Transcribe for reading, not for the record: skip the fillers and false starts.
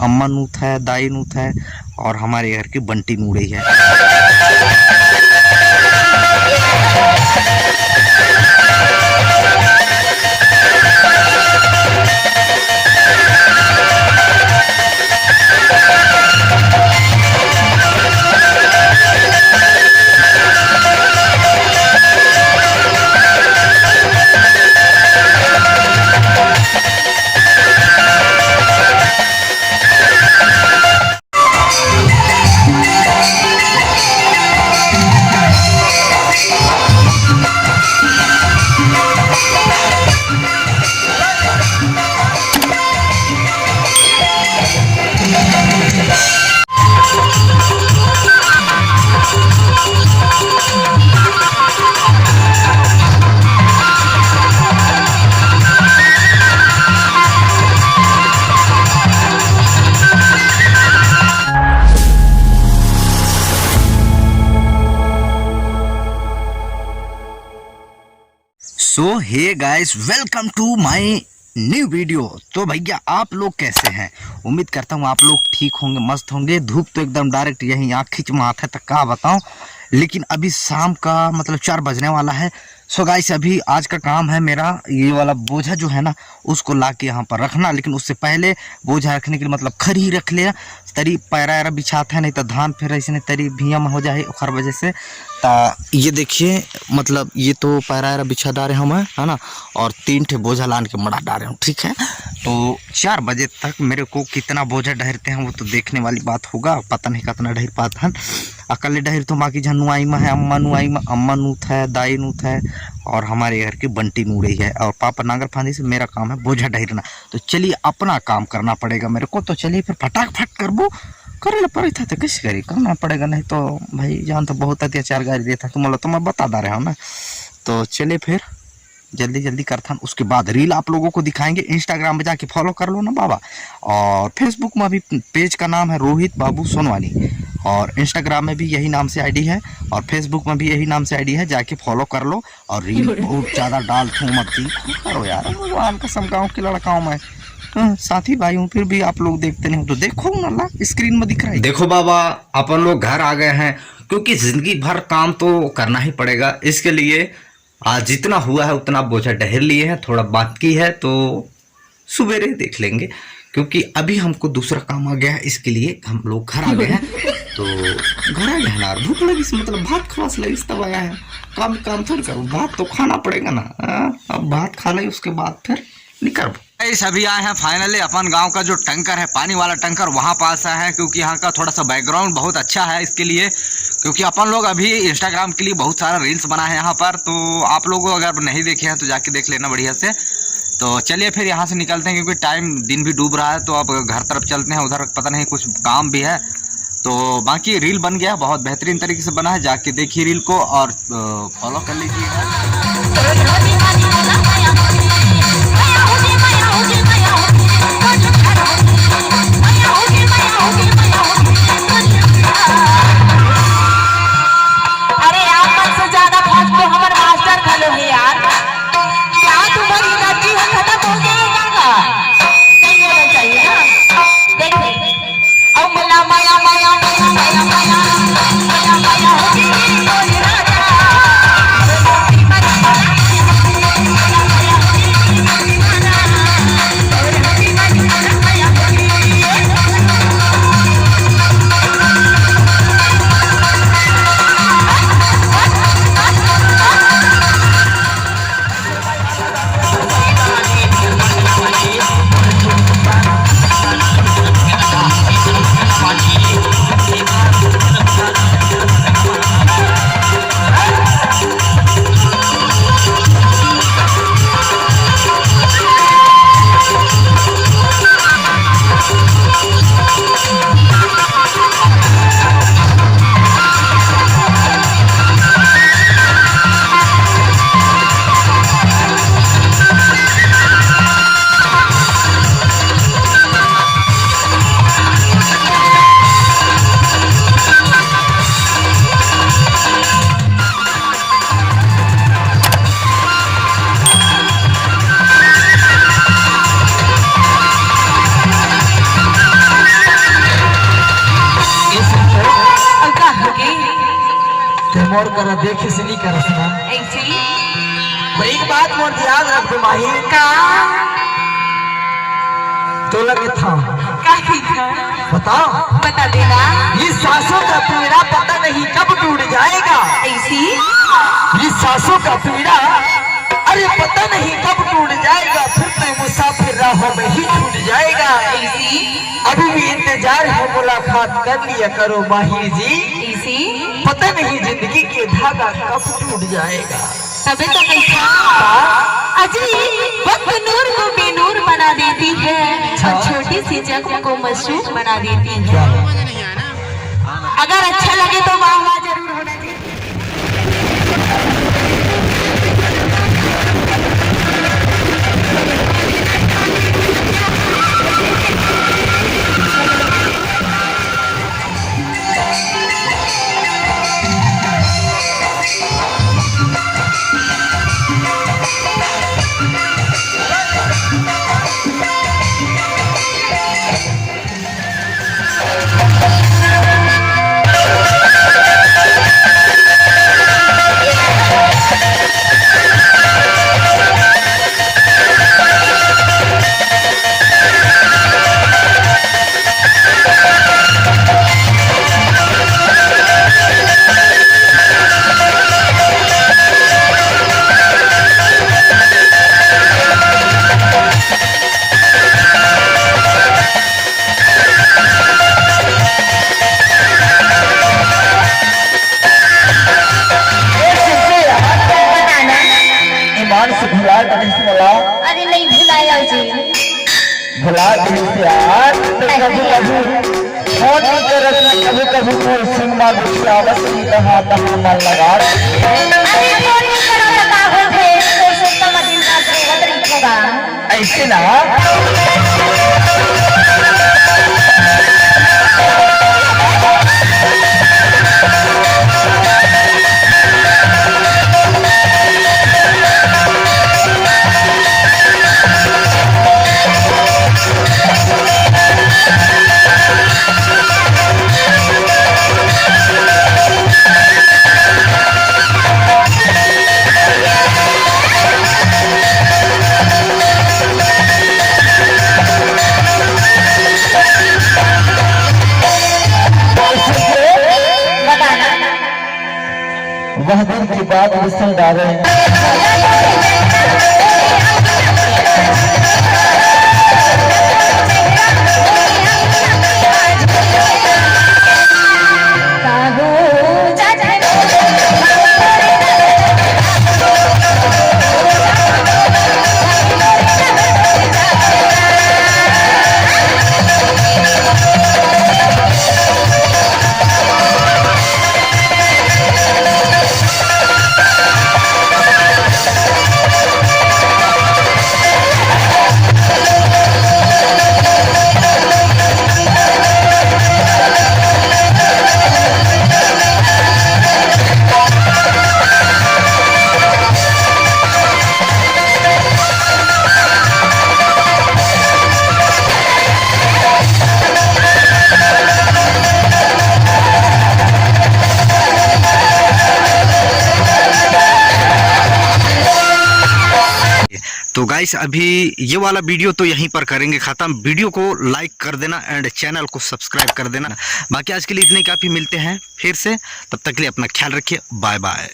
अम्मा नूत है, दाई नूत है और हमारे घर की बंटी नू रही है। So hey guys, welcome to my new video. तो भैया आप लोग कैसे हैं? उम्मीद करता हूँ आप लोग ठीक होंगे, मस्त होंगे। धूप तो एकदम डायरेक्ट यहीं आँख खींच माथा तक का बताऊँ, लेकिन अभी शाम का मतलब 4 बजने वाला है। सो गाइस, अभी आज का काम है मेरा ये वाला बोझा जो है ना उसको ला के यहाँ पर रखना। लेकिन उससे पहले बोझा रखने के लिए मतलब खरी रख लिया, तरी पैरा बिछाता है, नहीं तो धान फिर ऐसे तरी भियम हो जाए ओखर वजह से। ये देखिए, मतलब ये तो पैरा बिछा डाले हम है ना, और 3 ठे बोझा लान के मड़ा डाले हूँ, ठीक है। तो 4 बजे तक मेरे को कितना बोझा डहरते हैं वो तो देखने वाली बात होगा। पता नहीं कितना डहर पाता है। अकले डहर तो बाकी जहाँ नुआई में है, अम्मा नुआई में, अम्मा नूत है, दाई नूत है और हमारे घर की बंटी नू रही है। और पापा नागर फांदी से मेरा काम है बोझा डहरना। तो चलिए अपना काम करना पड़ेगा मेरे को। तो चलिए फिर फटाक फट करबो, करे पड़े था तो कैसे करी, करना पड़ेगा, नहीं तो भाई जान तो बहुत अत्याचार गाड़ी देता तुम्हारा, तो मैं बता दे रहा हूँ ना। तो चलिए फिर जल्दी जल्दी करता हूँ। उसके बाद रील आप लोगों को दिखाएंगे। इंस्टाग्राम में जाके फॉलो कर लो ना बाबा, और फेसबुक में भी पेज का नाम है रोहित बाबू सोनवानी, और इंस्टाग्राम में भी यही नाम से आईडी है, और फेसबुक में भी यही नाम से आईडी है, जाके फॉलो कर लो। और रील बहुत ज़्यादा डाल थूँ मत करो यार, भगवान कसम गाँव के लड़काओं में साथी भाई हूँ, फिर भी आप लोग देखते नहीं हो तो देखो ना, ला स्क्रीन में दिख रहा है। देखो बाबा, अपन लोग घर आ गए हैं, क्योंकि जिंदगी भर काम तो करना ही पड़ेगा। इसके लिए आज जितना हुआ है उतना बोझा डहर लिए हैं, थोड़ा बाकी है तो सुबेरे देख लेंगे, क्योंकि अभी हमको दूसरा काम आ गया है। इसके लिए हम लोग घर आ गए हैं। तो घर आ गए हैं ना, भूख लगी से मतलब भात खवास लगी तब आया है। काम थोड़ी करूँ, भात तो खाना पड़ेगा ना। अब भात खा ले, उसके बाद फिर निकल। अभी आए हैं फाइनली अपन गांव का जो टैंकर है, पानी वाला टैंकर, वहां पास आए हैं, क्योंकि यहाँ का थोड़ा सा बैकग्राउंड बहुत अच्छा है इसके लिए, क्योंकि अपन लोग अभी इंस्टाग्राम के लिए बहुत सारा रील्स बनाए हैं यहाँ पर। तो आप लोग अगर नहीं देखे हैं तो जाके देख लेना बढ़िया से। तो चलिए फिर यहाँ से निकलते हैं, क्योंकि टाइम दिन भी डूब रहा है। तो अब घर तरफ चलते हैं, उधर पता नहीं कुछ काम भी है। तो बाकी रील बन गया, बहुत बेहतरीन तरीके से बना है, जाके देखिए रील को और फॉलो कर लीजिएगा। के ते मोर करा देखे से नहीं कर सुना ऐसे पर एक बात मोर याद रख दो माही का तो लगे था काहे था बताओ बता देना। ये सांसों का पीड़ा पता नहीं कब टूट जाएगा। ऐसी ये सांसों का पीड़ा अरे पता नहीं कब टूट जाएगा, फिर मैं मुसाफिर राहों में ही छूट जाएगा। ऐसी अभी भी इंतजार है, मुलाकात कर लिया करो माहिर जी। ऐसी पता नहीं जिंदगी के धागा कब टूट जाएगा। तबे तो कैसा अजी वक्त नूर को बेनूर बना देती है और छोटी सी जख्म को मशरूम बना देती है। अगर अच्छा लगे तो वाह वाह जरूर होना चाहिए। अरे नहीं भुलाया जी, भुला यार कभी कभी फोन कभी कभी कोई सिनेमा आवत कहाँ कहाँ मन लगा। अरे फोन नहीं करो तो का हो थे तो सोचता मदिन का बदल होगा ऐसे ना वह दिन की बात विस्तार डाले तो गाइस अभी ये वाला वीडियो तो यहीं पर करेंगे ख़त्म। वीडियो को लाइक कर देना एंड चैनल को सब्सक्राइब कर देना। बाकी आज के लिए इतने काफ़ी, मिलते हैं फिर से, तब तक के लिए अपना ख्याल रखिए। Bye bye.